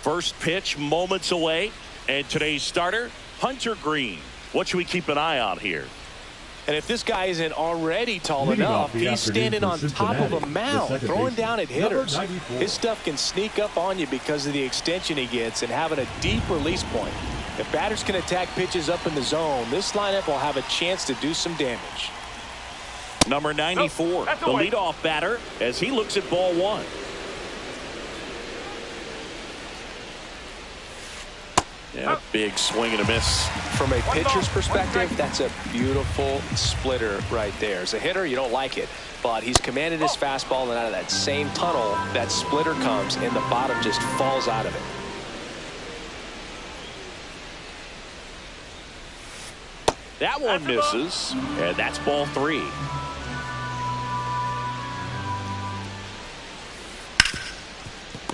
First pitch moments away, and today's starter, Hunter Greene. What should we keep an eye on here? And if this guy isn't already tall enough, he's standing on top of a mound, throwing down at hitters. His stuff can sneak up on you because of the extension he gets and having a deep release point. If batters can attack pitches up in the zone, this lineup will have a chance to do some damage. Number 94, the leadoff batter, as he looks at ball one. Yeah, big swing and a miss. From a pitcher's perspective, that's a beautiful splitter right there. As a hitter, you don't like it, but he's commanded his fastball, and out of that same tunnel, that splitter comes, and the bottom just falls out of it. That one misses, and that's ball three.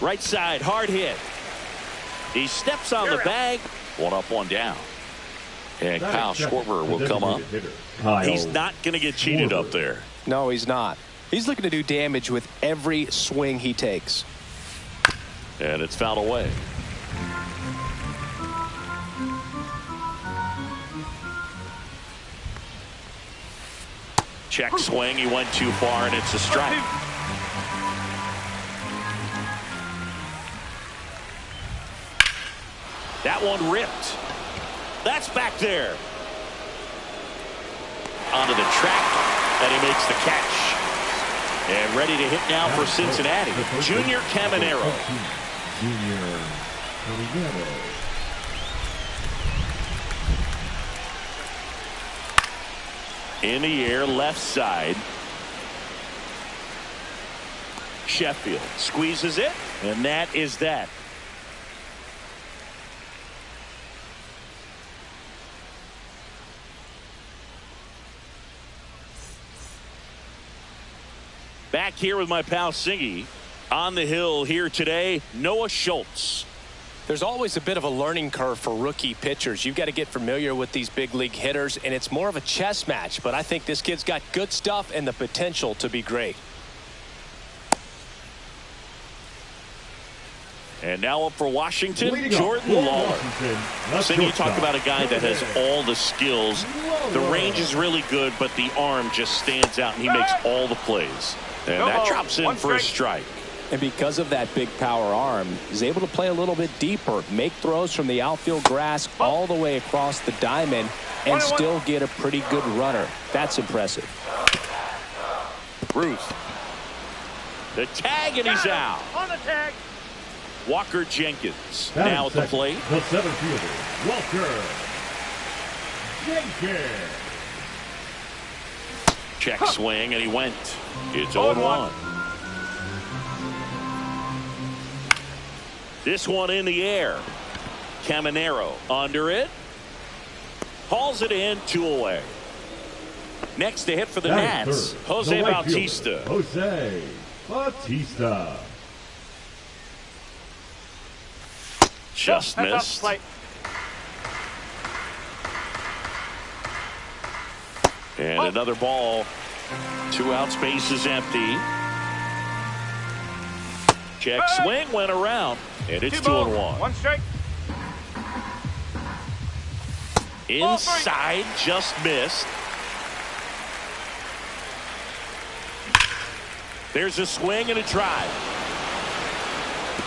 Right side, hard hit. He steps on the bag. One up, one down. And Kyle Schwarber will come up. He's not going to get cheated up there. No, he's not. He's looking to do damage with every swing he takes. And it's fouled away. Check swing. He went too far, and it's a strike. That one ripped. That's back there. Onto the track, and he makes the catch. And ready to hit now for Cincinnati, Junior Caminero. Junior Caminero. In the air, left side. Sheffield squeezes it, and that is that. Back here with my pal Singy. On the hill here today, Noah Schultz. There's always a bit of a learning curve for rookie pitchers. You've got to get familiar with these big league hitters, and it's more of a chess match. But I think this kid's got good stuff and the potential to be great. And now up for Washington, Jordan Lawler. Singy, you talk about a guy that has all the skills. The range is really good, but the arm just stands out, and he makes all the plays. And that drops in for a strike. And because of that big power arm, he's able to play a little bit deeper, make throws from the outfield grass all the way across the diamond, and still get a pretty good runner. That's impressive. Ruth. The tag, and he's out. On the tag. Walker Jenkins now at the plate. The center fielder, Walker Jenkins. Check swing, and he went. It's 0-1. This one in the air. Caminero under it. Hauls it in, 2 away. Next to hit for the Nats, Jose Bautista. Jose Bautista. Just missed. And another ball. 2 outs, base is empty. Check swing, went around, and it's 2-1. 1 strike. Inside, just missed. There's a swing and a drive.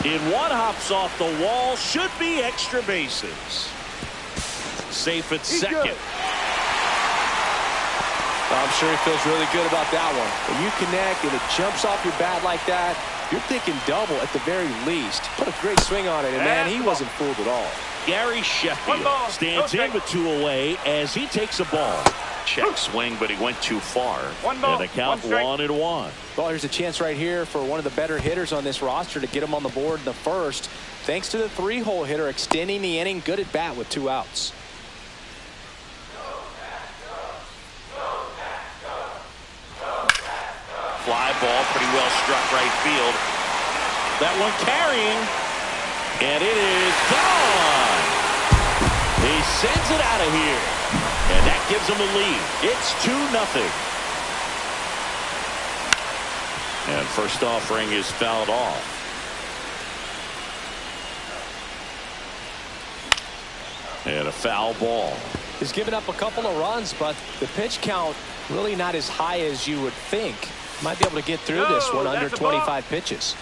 In one, hops off the wall, should be extra bases. Safe at second. I'm sure he feels really good about that one. When you connect and it jumps off your bat like that, you're thinking double at the very least. Put a great swing on it, and man, he wasn't fooled at all. Gary Sheffield stands in with 2 away as he takes a ball. Check swing, but he went too far. And the count 1-1. Well, here's a chance right here for one of the better hitters on this roster to get him on the board in the first. Thanks to the 3-hole hitter extending the inning. Good at bat with 2 outs. Fly ball, pretty well struck right field. That one carrying, and it is gone. He sends it out of here, and that gives him a lead. It's 2-0. And first offering is fouled off. And a foul ball. He's given up a couple of runs, but the pitch count really not as high as you would think. Might be able to get through this one under 25 pitches.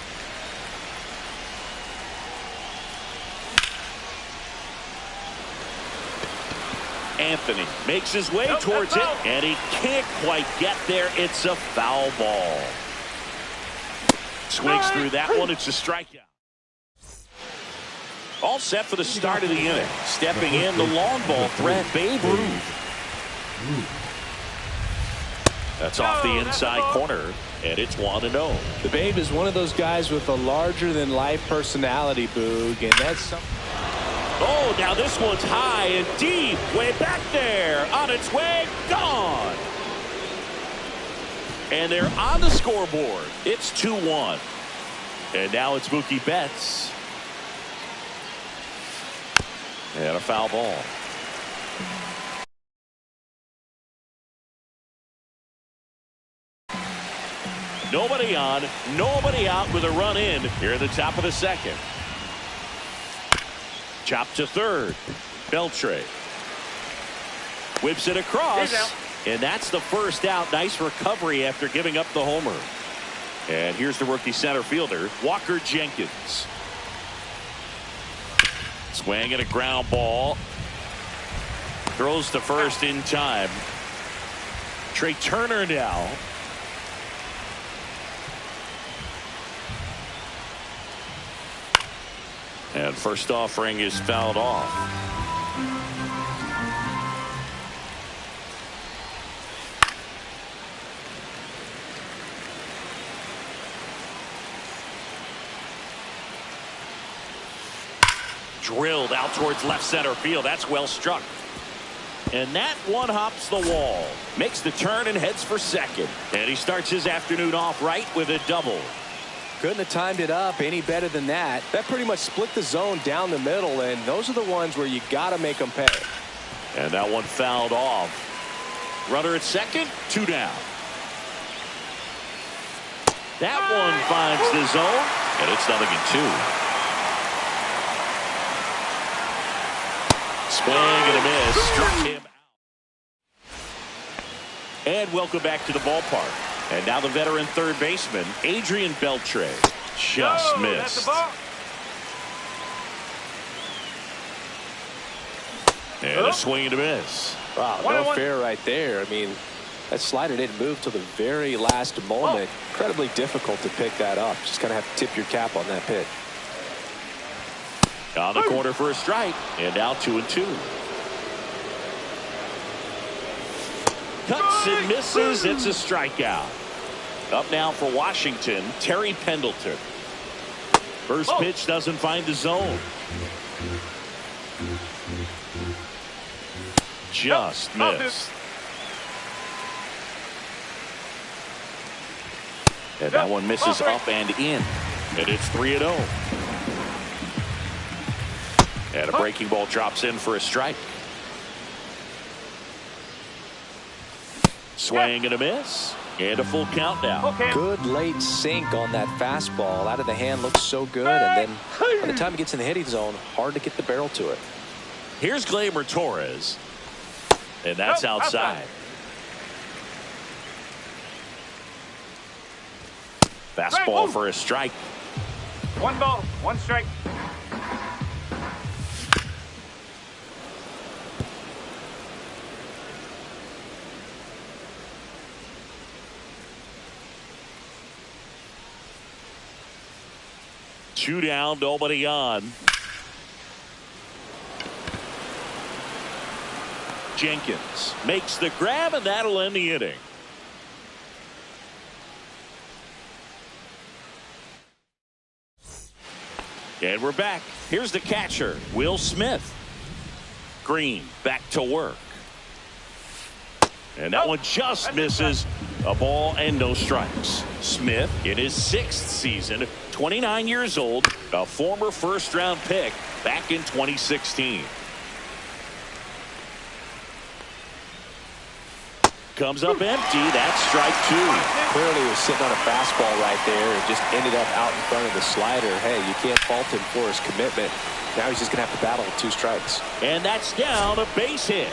Anthony makes his way towards it, and he can't quite get there. It's a foul ball. Swings through that one. It's a strikeout. All set for the start of the inning. Stepping in, the long ball threat, Babe Ruth. That's off the inside corner, and it's 1-0. The Babe is one of those guys with a larger-than-life personality, Boog, and that's something. Oh, now this one's high and deep, way back there, on its way, gone. And they're on the scoreboard. It's 2-1. And now it's Mookie Betts. And a foul ball. Nobody on, nobody out with a run in here at the top of the second. Chop to third. Beltre whips it across, and that's the first out. Nice recovery after giving up the homer. And here's the rookie center fielder, Walker Jenkins. Swing and a ground ball. Throws to first in time. Trey Turner now. And first offering is fouled off. Drilled out towards left center field. That's well struck. And that one hops the wall. Makes the turn and heads for second. And he starts his afternoon off right with a double. Couldn't have timed it up any better than that. That pretty much split the zone down the middle, and those are the ones where you got to make them pay. And that one fouled off. Runner at second, 2 down. That one finds the zone, and it's 0-2. Swing and a miss. Struck him out. And welcome back to the ballpark. And now the veteran third baseman, Adrian Beltre. Just missed. And a swing and a miss. Wow, no fair right there. I mean, that slider didn't move till the very last moment. Incredibly difficult to pick that up. Just kind of have to tip your cap on that pitch. On the corner for a strike. And now 2-2. Cuts and misses. It's a strikeout. Up now for Washington, Terry Pendleton. First pitch doesn't find the zone. Just missed. And that one misses up and in. And it's 3-0. And a breaking ball drops in for a strike. Swing and a miss. And a full count now. Good late sink on that fastball. Out of the hand, looks so good. And then by the time it gets in the hitting zone, hard to get the barrel to it. Here's Gleyber Torres. And that's outside. Fastball for a strike. 1 ball, 1 strike. Two down, nobody on. Jenkins makes the grab, and that'll end the inning. And we're back. Here's the catcher, Will Smith. Green back to work. And that one just misses. A ball and no strikes. Smith in his 6th season, 29 years old, a former first-round pick back in 2016. comes up empty. That's strike two. Clearly he was sitting on a fastball right there and just ended up out in front of the slider. Hey, you can't fault him for his commitment. Now he's just going to have to battle with 2 strikes. And that's down, a base hit.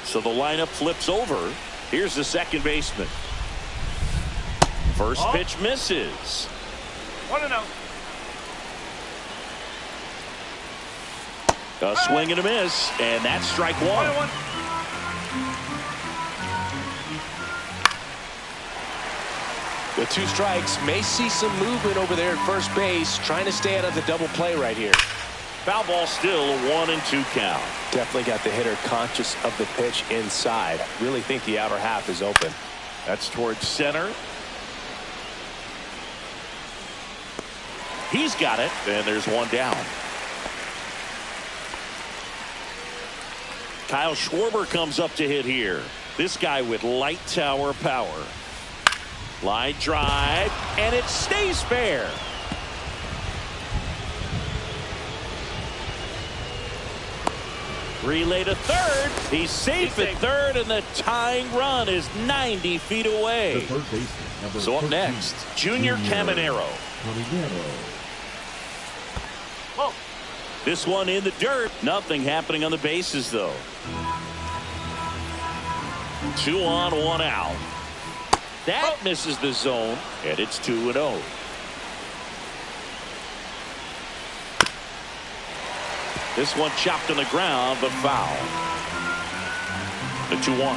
So the lineup flips over. Here's the second baseman. First pitch misses. 1-0. A swing and a miss, and that's strike one. 1-1. With 2 strikes, may see some movement over there at first base, trying to stay out of the double play right here. Foul ball still, a 1-2 count. Definitely got the hitter conscious of the pitch inside. Really think the outer half is open. That's towards center. He's got it, and there's one down. Kyle Schwarber comes up to hit here. This guy with light tower power. Line drive, and it stays fair. Relay to third. He's safe at third, and the tying run is 90 feet away. So up next, Junior Caminero. This one in the dirt. Nothing happening on the bases, though. 2 on, 1 out. That misses the zone, and it's 2-0. This one chopped on the ground, but foul. The 2-1.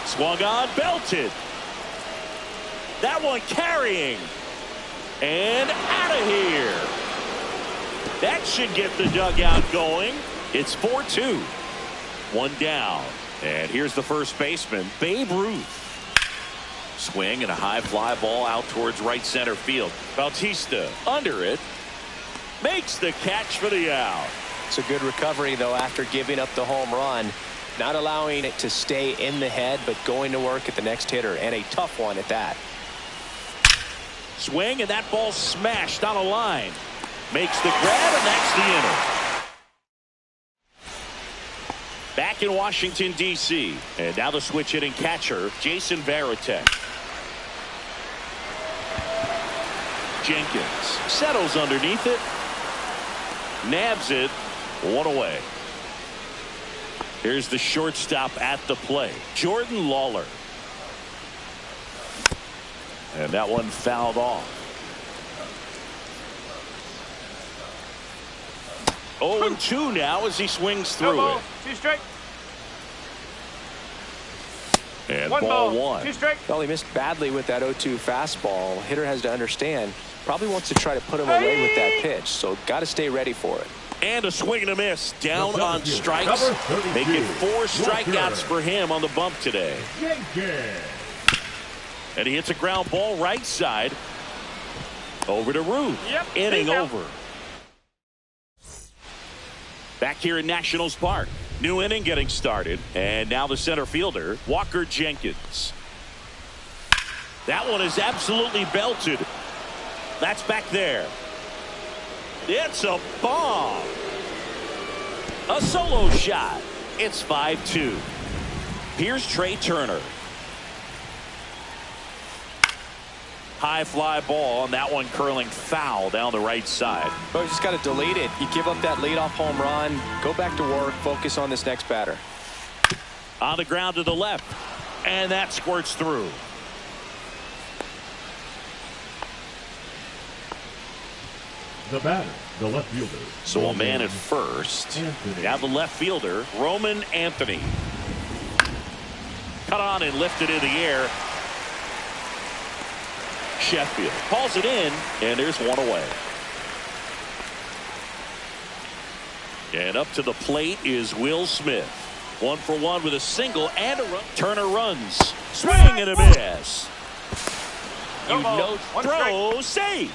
Swung on, belted. That one carrying. And out of here. That should get the dugout going. It's 4-2. 1 down. And here's the first baseman, Babe Ruth. Swing and a high fly ball out towards right center field. Bautista under it. Makes the catch for the out. It's a good recovery, though, after giving up the home run. Not allowing it to stay in the head, but going to work at the next hitter, and a tough one at that. Swing, and that ball smashed on a line. Makes the grab, and that's the inning. Back in Washington, D.C. And now the switch hitting catcher, Jason Varitek. Jenkins settles underneath it. Nabs it. 1 away. Here's the shortstop at the plate, Jordan Lawler. And that one fouled off. 0-2 now as he swings through it. 2 strike. And 1 ball ball. 1. 2 strike. Well, he missed badly with that 0-2 fastball. Hitter has to understand. Probably wants to try to put him away with that pitch. So got to stay ready for it. And a swing and a miss. Down on strikes. Making 4 strikeouts for him on the bump today. And he hits a ground ball right side. Over to Ruth. Inning over. Back here in Nationals Park. New inning getting started. And now the center fielder, Walker Jenkins. That one is absolutely belted. That's back there. It's a bomb. A solo shot. It's 5-2. Here's Trey Turner. High fly ball, and that one curling foul down the right side. Well, you just got to delete it. You give up that leadoff home run, go back to work, focus on this next batter. On the ground to the left, and that squirts through. The batter, the left fielder. So a man at first. Now the left fielder, Roman Anthony. Cut on and lifted in the air. Sheffield calls it in, and there's 1 away. And up to the plate is Will Smith. 1 for 1 with a single and a run. Turner runs. Swing and a miss. You know, throw, save.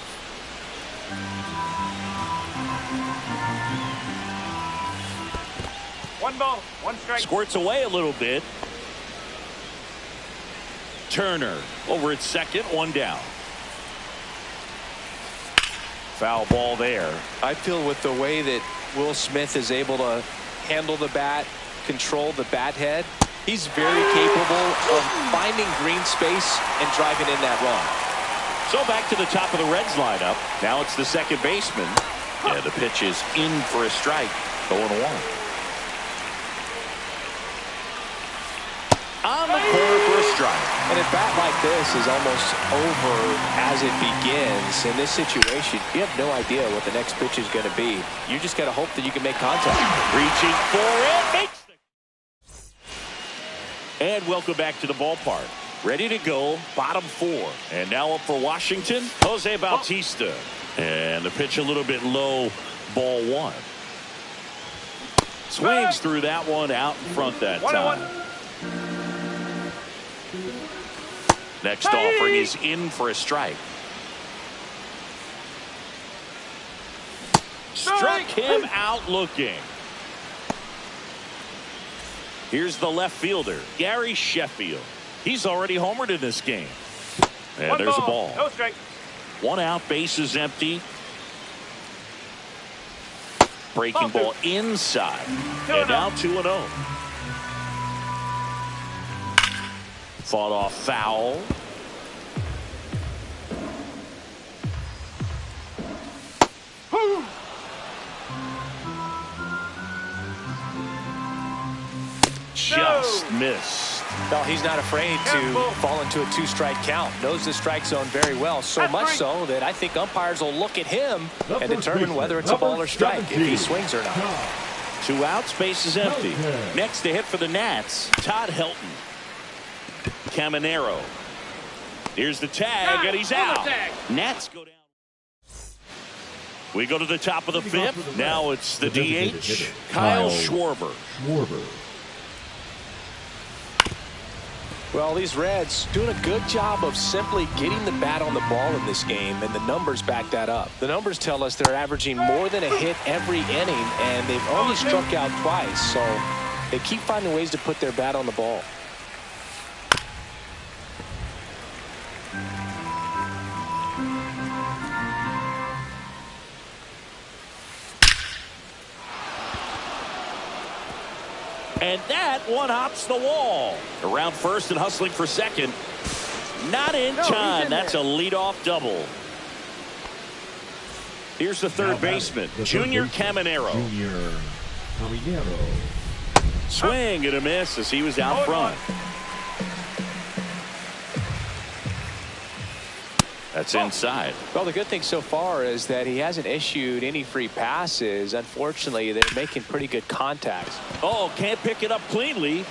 One ball, 1 strike. Squirts away a little bit. Turner over at second, 1 down. Foul ball there. I feel with the way that Will Smith is able to handle the bat, control the bat head, he's very capable of finding green space and driving in that run. So back to the top of the Reds lineup. Now it's the second baseman. Yeah, the pitch is in for a strike. 0-1. On the corner for a strike. And a bat like this is almost over as it begins. In this situation, you have no idea what the next pitch is going to be. You just got to hope that you can make contact. Reaching for it. Makes the... And welcome back to the ballpark. Ready to go, bottom 4. And now up for Washington, Jose Bautista. And the pitch a little bit low, ball 1. Swings through that one out in front that time. Next offering is in for a strike. Struck him out looking. Here's the left fielder, Gary Sheffield. He's already homered in this game. And there's a ball. No strike. 1 out, base is empty. Breaking ball inside. And now 2-0. Fought off foul. Just missed. No, he's not afraid to fall into a 2-strike count. Knows the strike zone very well, so much so that I think umpires will look at him and determine whether it's a ball or strike, if he swings or not. 2 outs, base is empty. Next to hit for the Nats, Todd Helton. Caminero. Here's the tag, and he's out. Nats go down. We go to the top of the 5th. Now it's the DH, Kyle Schwarber. Well, these Reds doing a good job of simply getting the bat on the ball in this game, and the numbers back that up. The numbers tell us they're averaging more than a hit every inning, and they've only struck out twice, so they keep finding ways to put their bat on the ball. And that one hops the wall. Around first and hustling for second. Not in time. That's a leadoff double. Here's the third baseman, Junior Caminero. Swing and a miss as he was out front. That's inside. Well, the good thing so far is that he hasn't issued any free passes. Unfortunately, they're making pretty good contacts. Oh, can't pick it up cleanly.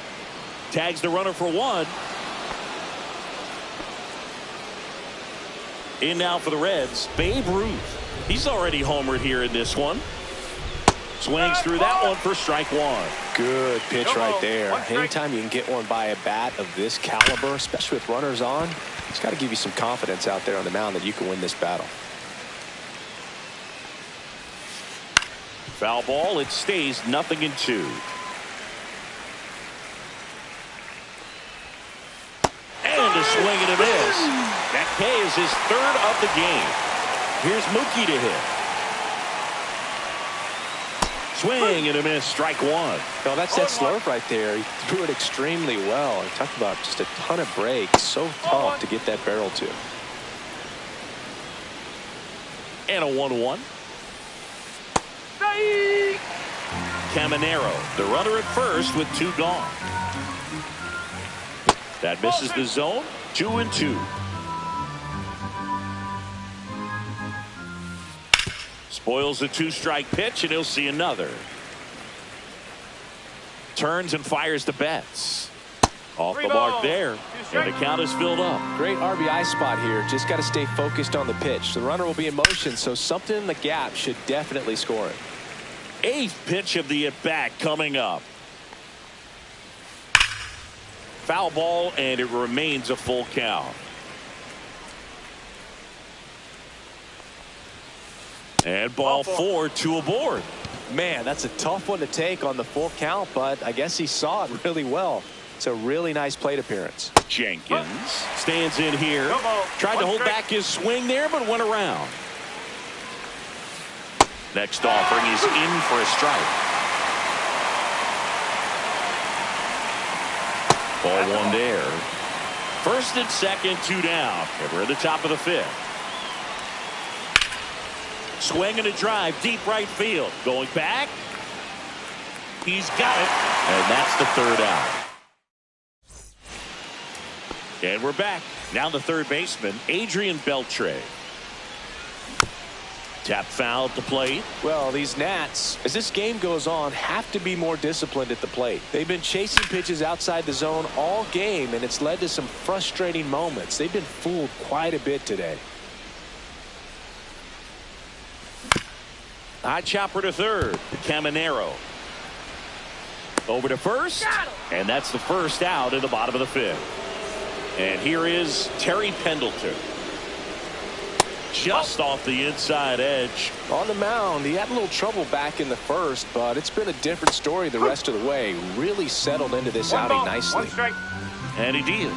Tags the runner for 1. In now for the Reds, Babe Ruth. He's already homered here in this one. Swings through that one for strike 1. Good pitch right there. Anytime you can get one by a bat of this caliber, especially with runners on, it's got to give you some confidence out there on the mound that you can win this battle. Foul ball. It stays 0-2. And a swing and a miss. That K is his 3rd of the game. Here's Mookie to hit. Swing and a miss, strike 1. Well, that's that slurve right there. He threw it extremely well. He talked about just a ton of breaks. So tough to get that barrel to. And a 1-1. Caminero, the runner at first with 2 gone. That misses the zone. 2-2. Spoils the 2-strike pitch, and he'll see another. Turns and fires the Betts. Off the mark there, and the count is filled up. Great RBI spot here. Just got to stay focused on the pitch. The runner will be in motion, so something in the gap should definitely score it. 8th pitch of the at-bat coming up. Foul ball, and it remains a full count. And ball 4, 2 aboard. Man, that's a tough one to take on the full count, but I guess he saw it really well. It's a really nice plate appearance. Jenkins stands in here. Tried to hold back his swing there, but went around. Next offering is in for a strike. Ball one there. First and second, 2 down. And we're at the top of the 5th. Swing and a drive, deep right field. Going back. He's got it. And that's the 3rd out. And we're back. Now the third baseman, Adrian Beltre. Tap foul at the plate. Well, these Nats, as this game goes on, have to be more disciplined at the plate. They've been chasing pitches outside the zone all game, and it's led to some frustrating moments. They've been fooled quite a bit today. High chopper to third. Caminero. Over to first. And that's the first out in the bottom of the 5th. And here is Terry Pendleton. Just off the inside edge. On the mound, he had a little trouble back in the first, but it's been a different story the rest of the way. Really settled into this outing nicely. 1 strike. And he deals.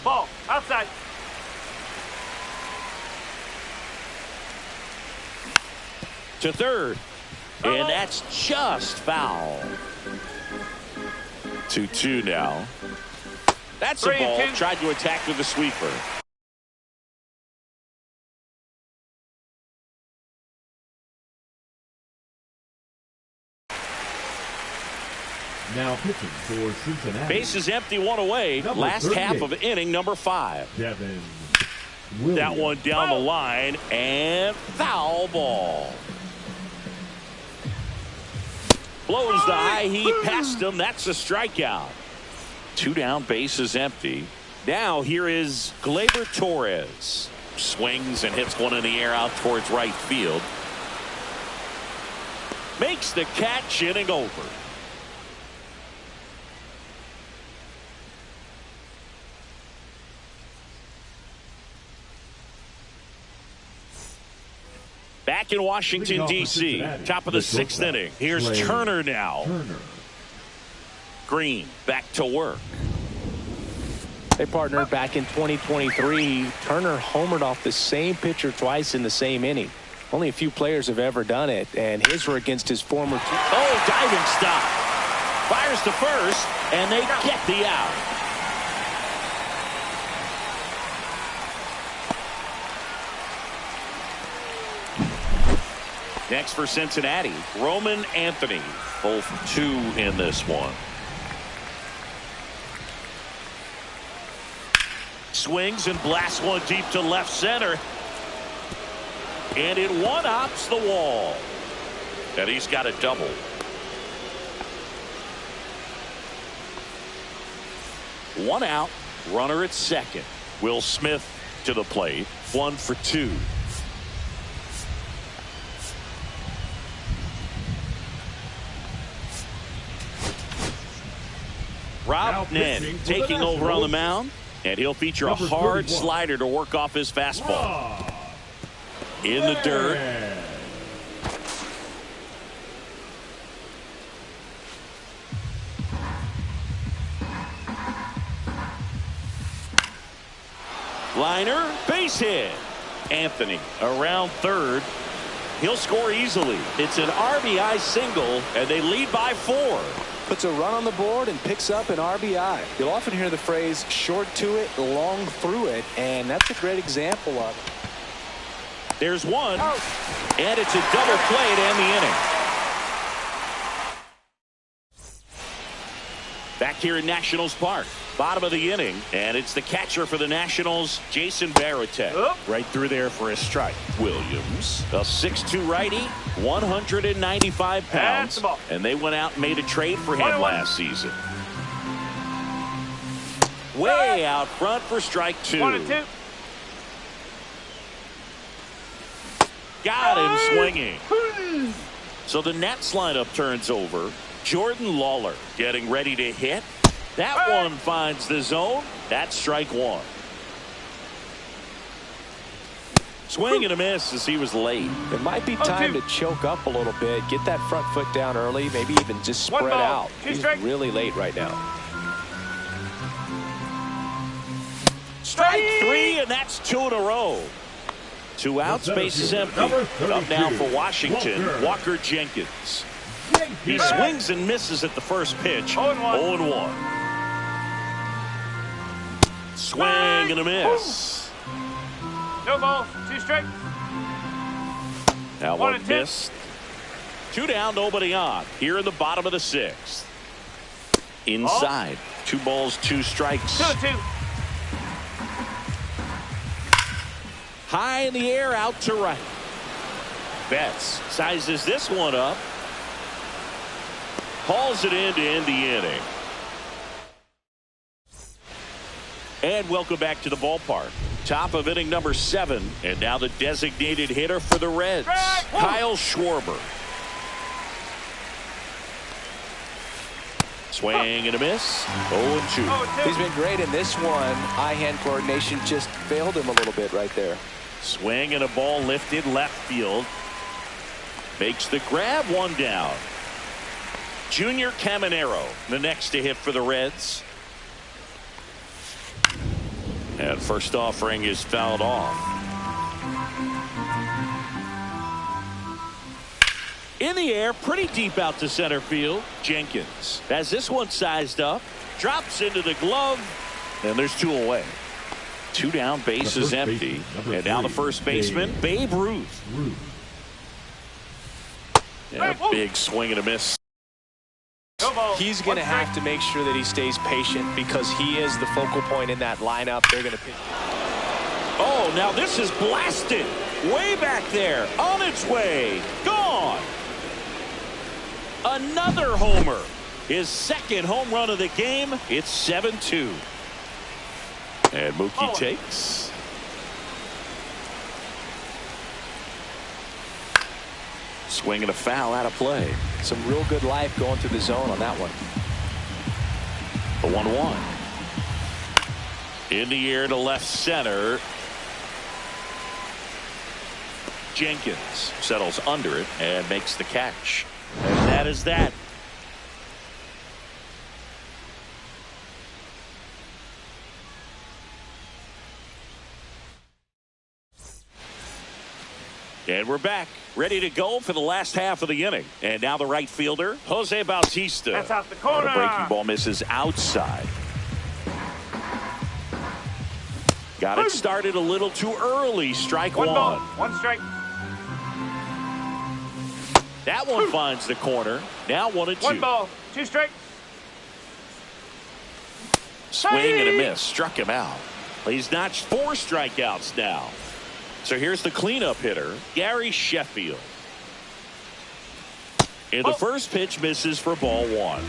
Ball outside. To third. And that's just foul. 2-2 now. That's a ball. Tried to attack with the sweeper. Now pitching for Cincinnati. Base is empty, 1 away. Number Last 38. half of inning number 5. Devin That Williams. one down the line and foul ball. Blows the high heat past him. That's a strikeout. 2 down, base is empty. Now here is Gleyber Torres. Swings and hits one in the air out towards right field. Makes the catch, inning over. Back in Washington, D.C., top of the 6th inning. Here's Turner now. Green back to work. Hey, partner, back in 2023, Turner homered off the same pitcher twice in the same inning. Only a few players have ever done it, and his were against his former team. Oh, diving stop. Fires to first, and they get the out. Next for Cincinnati, Roman Anthony. Both 2 in this one. Swings and blasts one deep to left center. And it one-hops the wall. And he's got a double. One out, runner at second. Will Smith to the plate, 1 for 2. Rob Nen taking over on the mound, and he'll feature a hard slider to work off his fastball. In the dirt. Liner, base hit. Anthony around third. He'll score easily. It's an RBI single, and they lead by 4. Puts a run on the board and picks up an RBI. You'll often hear the phrase short to it, long through it, and that's a great example of it. There's one, and it's a double play to end the inning. Back here in Nationals Park, bottom of the inning, and it's the catcher for the Nationals, Jason Varitek. Right through there for a strike. Williams, a 6'2 righty, 195 pounds, and they went out and made a trade for him last season. Way out front for strike 2. 1-2. Got him swinging. So the Nets lineup turns over. Jordan Lawler getting ready to hit. That one finds the zone. That's strike 1. Swing and a miss as he was late. It might be time to choke up a little bit, get that front foot down early, maybe even just spread out. He's really late right now. Strike 3, and that's 2 in a row. 2 outs, base is empty. Up now for Washington, Walker Jenkins. He swings and misses at the first pitch. 0-1. Swing and a miss. No ball, 2 strikes. Now 1 missed. 2 down, nobody on. Here in the bottom of the 6th. Inside. 2 balls, 2 strikes. 2-2. High in the air, out to right. Betts sizes this one up. Hauls it in to end the inning. And welcome back to the ballpark. Top of inning number 7. And now the designated hitter for the Reds, Kyle Schwarber. Swing and a miss. 0-2. He's been great in this one. Eye-hand coordination just failed him a little bit right there. Swing and a ball lifted left field. Makes the grab, 1 down. Junior Caminero, the next to hit for the Reds. And first offering is fouled off. In the air, pretty deep out to center field. Jenkins has this one sized up. Drops into the glove. And there's 2 away. 2 down, base is empty. And now the first baseman, Babe Ruth. And a big swing and a miss. He's going to have to make sure that he stays patient because he is the focal point in that lineup. They're going to pitch. Oh, now this is blasted. Way back there. On its way. Gone. Another homer. His 2nd home run of the game. It's 7-2. And Mookie takes. Swing and a foul out of play. Some real good life going through the zone on that one. The 1-1. In the air to left center. Jenkins settles under it and makes the catch. And that is that. And we're back, ready to go for the last half of the inning. And now the right fielder, Jose Bautista. That's off the corner. And a breaking ball misses outside. Got it started a little too early. Strike 1. 1 ball, 1 strike. That one finds the corner. Now 1-2. 1 ball, 2 strikes. Swing and a miss. Struck him out. He's notched 4 strikeouts now. So here's the cleanup hitter, Gary Sheffield. And the first pitch misses for ball 1.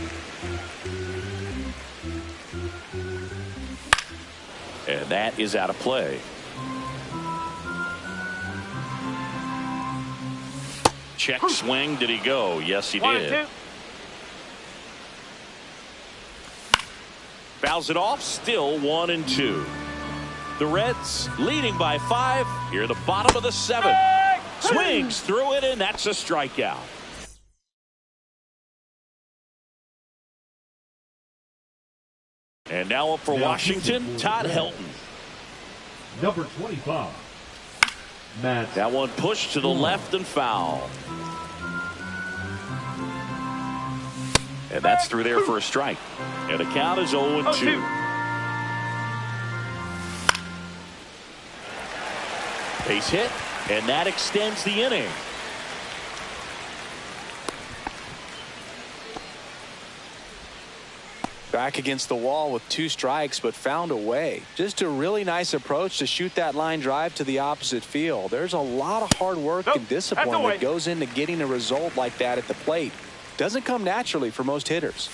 And that is out of play. Check swing. Did he go? Yes, he did. 1-2. Fouls it off. Still 1-2. The Reds leading by 5 here at the bottom of the 7th. Swings through it, and that's a strikeout. And now up for Washington, Todd Helton. Number 25. Matt. That one pushed to the left and foul. And that's through there for a strike. And the count is 0-2. Base hit, and that extends the inning. Back against the wall with 2 strikes, but found a way. Just a really nice approach to shoot that line drive to the opposite field. There's a lot of hard work and discipline that goes into getting a result like that at the plate. Doesn't come naturally for most hitters.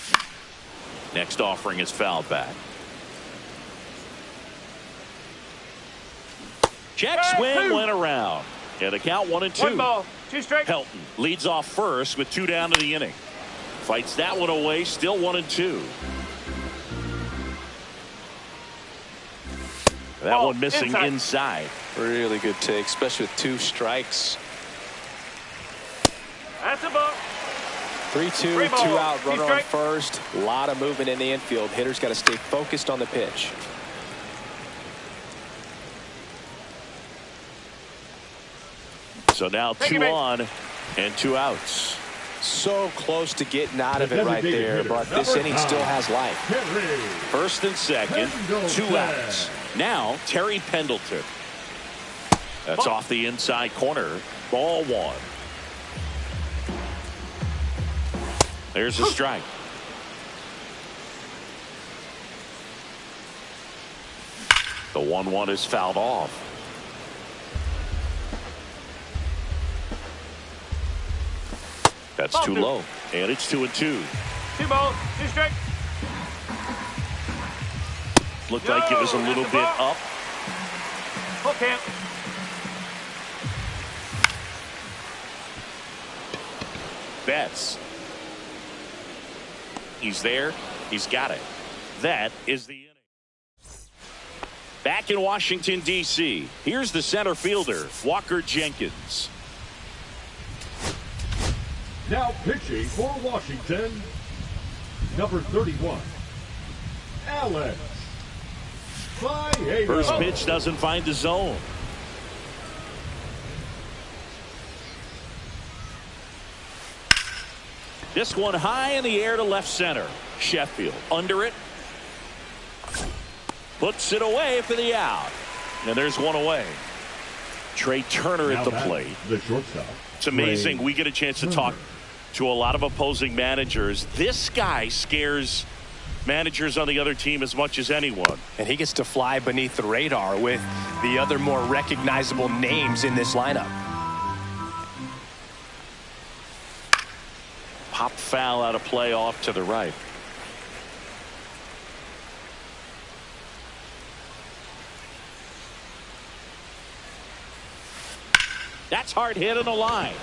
Next offering is fouled back. Check swing went around. And the count 1-2. 1 ball, 2 strikes. Helton leads off first with 2 down to the inning. Fights that one away. Still 1-2. That one missing inside. Really good take, especially with 2 strikes. That's a ball. 3-2, 2 out, runner on first. A lot of movement in the infield. Hitters got to stay focused on the pitch. So now 2 on and 2 outs. So close to getting out of it right there, but this inning still has life. First and second, 2 outs. Now Terry Pendleton. That's off the inside corner. Ball 1. There's a strike. The 1-1 is fouled off. That's too low. And it's 2-2. 2 balls, 2 strikes. Looked like it was a little bit up. Full count. Betts. He's there. He's got it. That is the inning. Back in Washington, D.C., here's the center fielder, Walker Jenkins. Now pitching for Washington, number 31, Alex Faedo. First pitch doesn't find the zone. This one high in the air to left center. Sheffield under it. Puts it away for the out. And there's one away. Trey Turner at the plate. The shortstop. It's amazing. We get a chance to talk to a lot of opposing managers. This guy scares managers on the other team as much as anyone. And he gets to fly beneath the radar with the other more recognizable names in this lineup. Pop foul out of play off to the right. That's hard hit on the line.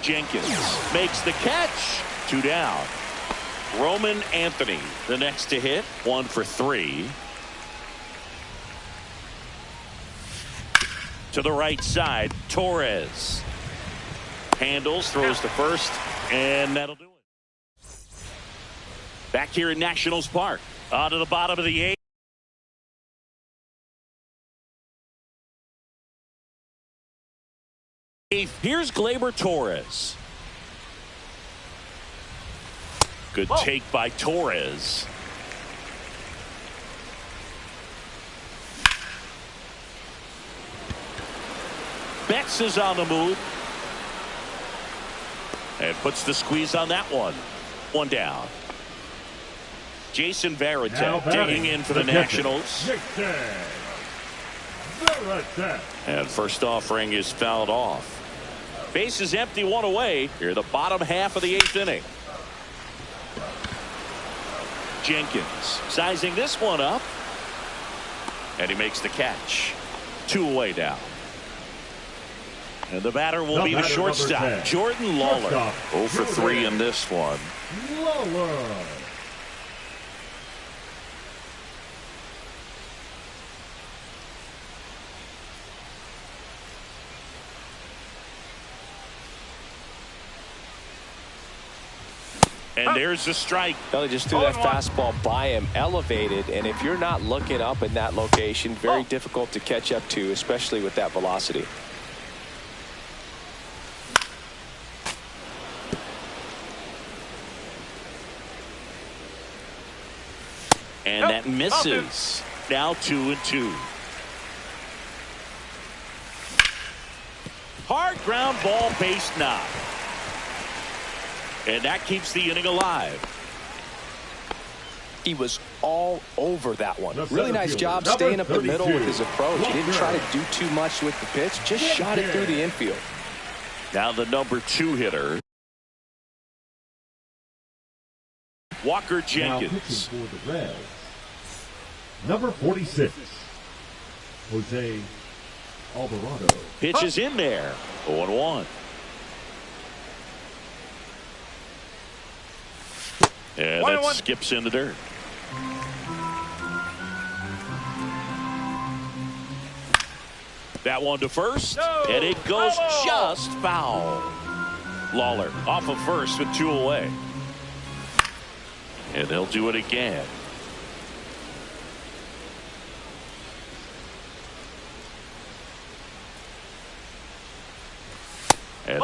Jenkins makes the catch. 2 down. Roman Anthony, the next to hit. 1 for 3. To the right side, Torres. Handles, throws to first, and that'll do it. Back here in Nationals Park. On to the bottom of the 8th. Here's Gleyber Torres. Good take by Torres. Betts is on the move. And puts the squeeze on that one. 1 down. Jason Varitek digging in for the Nationals. And first offering is fouled off. Base is empty, 1 away. Here the bottom half of the 8th inning. Jenkins sizing this one up. And he makes the catch. 2 away now. And the batter will be the shortstop, Jordan Lawler. 0 for 3 in this one. Lawler. And there's the strike. Well, he just threw that fastball by him, elevated, and if you're not looking up in that location, very difficult to catch up to, especially with that velocity. And that misses. Now 2-2. Hard ground ball, base knock. And that keeps the inning alive. He was all over that one. Really nice job staying up the middle with his approach. He didn't try to do too much with the pitch, just shot it through the infield. Now the number 2 hitter, Walker Jenkins. For the Reds, number 46, Jose Alvarado. Pitch is in there. 0-1. Yeah, that skips in the dirt. That one to first, and it goes just foul. Lawler off of first with 2 away. And they'll do it again.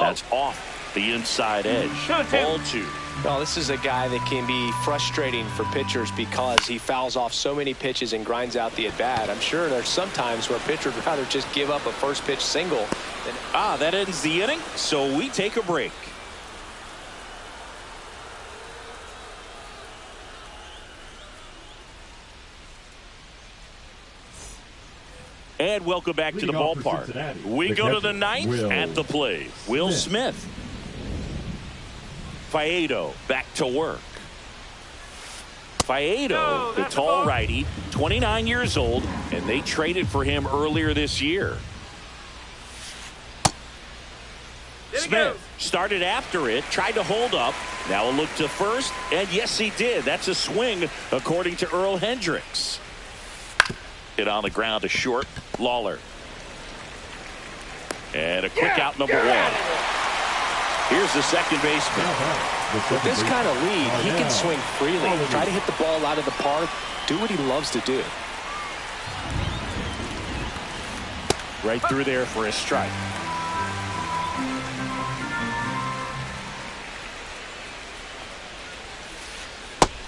That's off the inside edge. Ball 2. Well, this is a guy that can be frustrating for pitchers because he fouls off so many pitches and grinds out the at-bat. I'm sure there's some times where a pitcher would rather just give up a first pitch single. That ends the inning, so we take a break. And welcome back to the ballpark. We go to the ninth at the plate. Will Smith. Faedo back to work. Faedo, the tall righty, 29 years old, and they traded for him earlier this year. Smith started after it, tried to hold up. Now a look to first, and yes, he did. That's a swing, according to Earl Hendricks. Hit on the ground to short. Lawler. And a quick out, number 1. Here's the second baseman. With this kind of lead, he can swing freely. Try to hit the ball out of the park. Do what he loves to do. Right through there for a strike.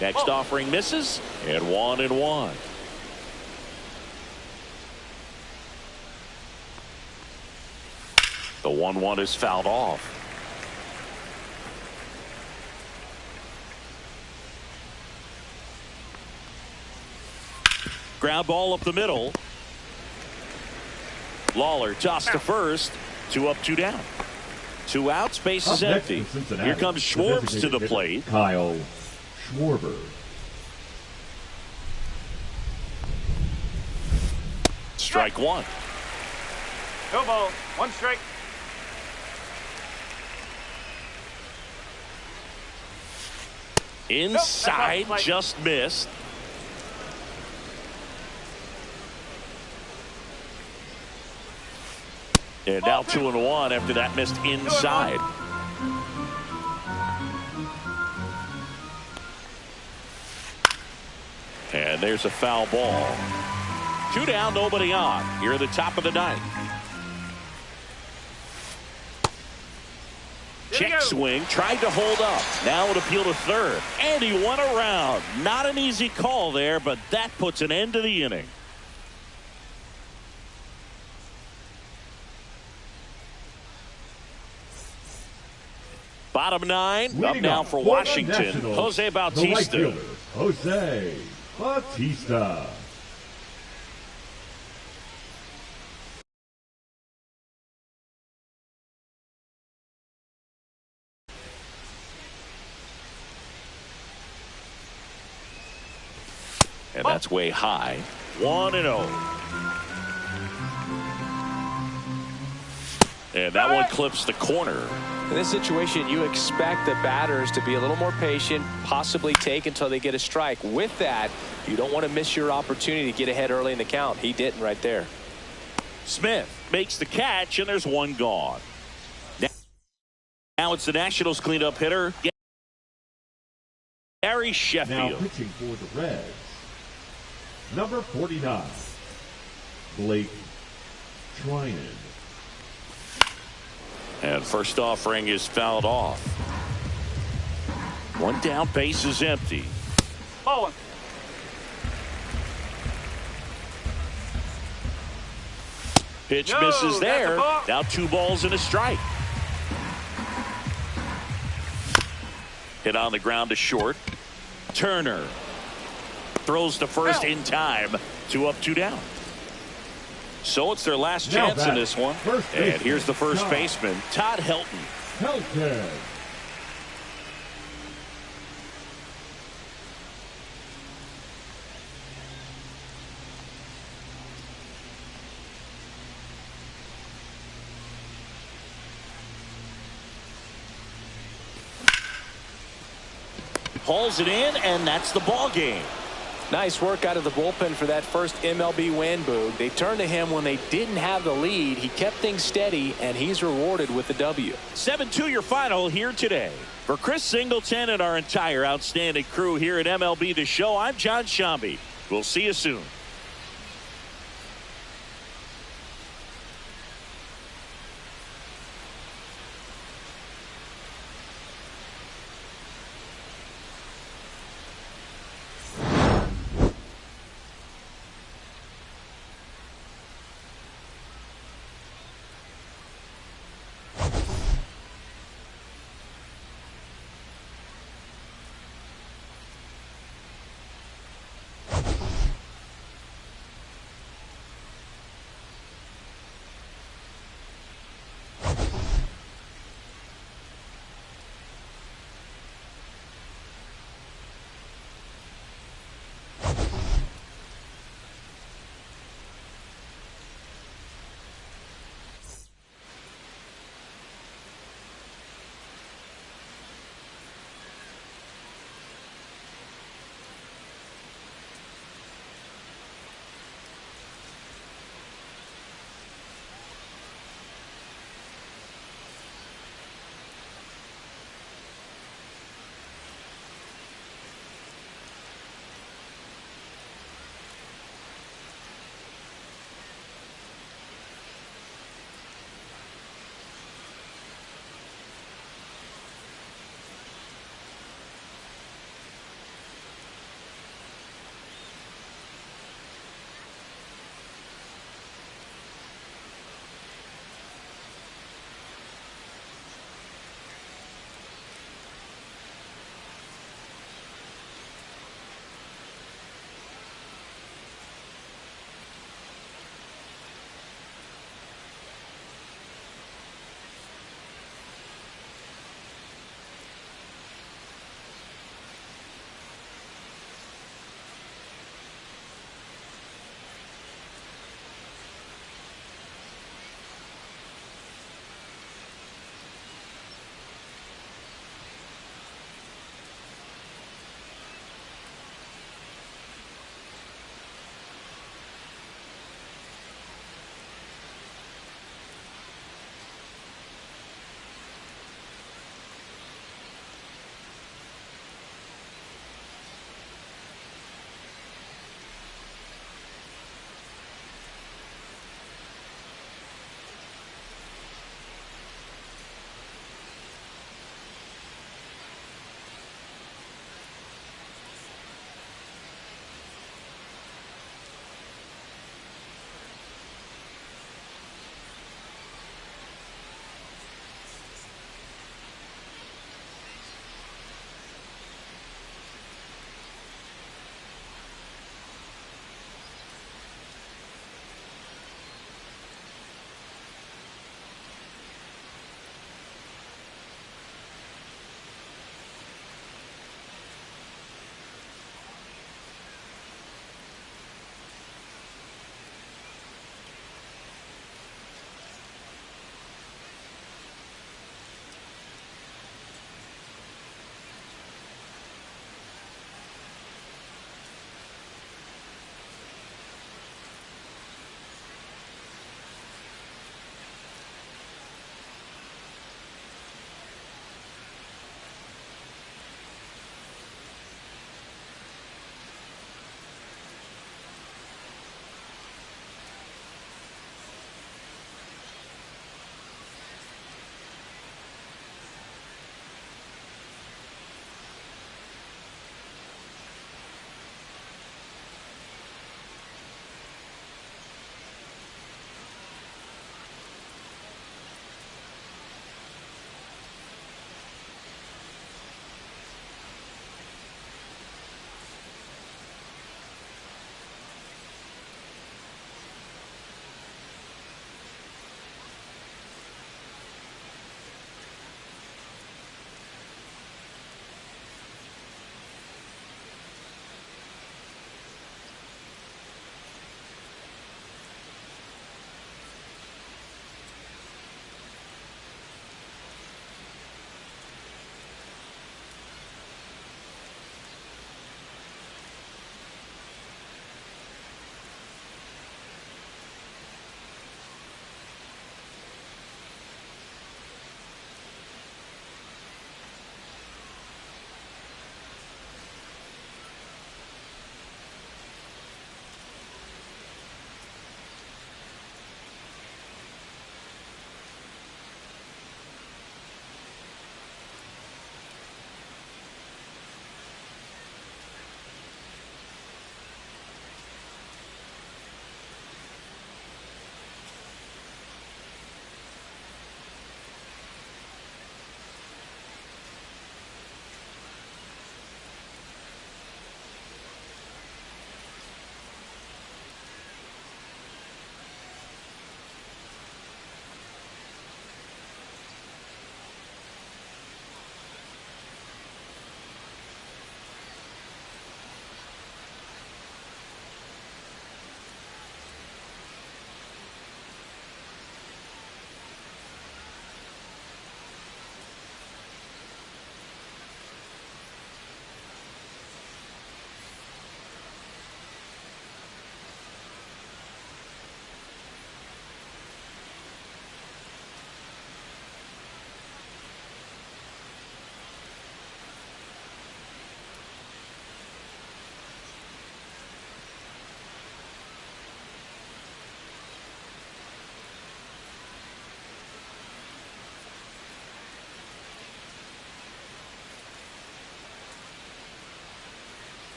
Next offering misses, and 1-1. The 1-1 is fouled off. Ground ball up the middle. Lawler tossed to first. 2 up, 2 down. 2 outs, base is empty. Here comes Schwartz to the plate. Kyle Schwarber. Strike 1. No ball. 1 strike. Inside, just missed. And now 2-1 after that missed inside. And there's a foul ball. 2 down, nobody on. Here at the top of the ninth. Check swing, tried to hold up. Now an appeal to third. And he went around. Not an easy call there, but that puts an end to the inning. Bottom 9, up now for Washington, Jose Bautista. Jose Bautista. And that's way high. 1-0. And that one clips the corner. In this situation, you expect the batters to be a little more patient, possibly take until they get a strike. With that, you don't want to miss your opportunity to get ahead early in the count. He didn't right there. Smith makes the catch, and there's one gone. Now it's the Nationals cleanup hitter, Gary Sheffield. Now pitching for the Reds, number 49, Blake Treinen. And first offering is fouled off. 1 down, base is empty. Ball 1. Pitch misses there. Now 2 balls and a strike. Hit on the ground to short. Turner throws to first in time. 2 up, 2 down. So it's their last chance in this one. And here's the first baseman, Todd Helton. Helton. Hauls it in, and that's the ball game. Nice work out of the bullpen for that first MLB win, Boog. They turned to him when they didn't have the lead. He kept things steady, and he's rewarded with the W. 7-2 your final here today. For Chris Singleton and our entire outstanding crew here at MLB The Show, I'm John Shambi. We'll see you soon.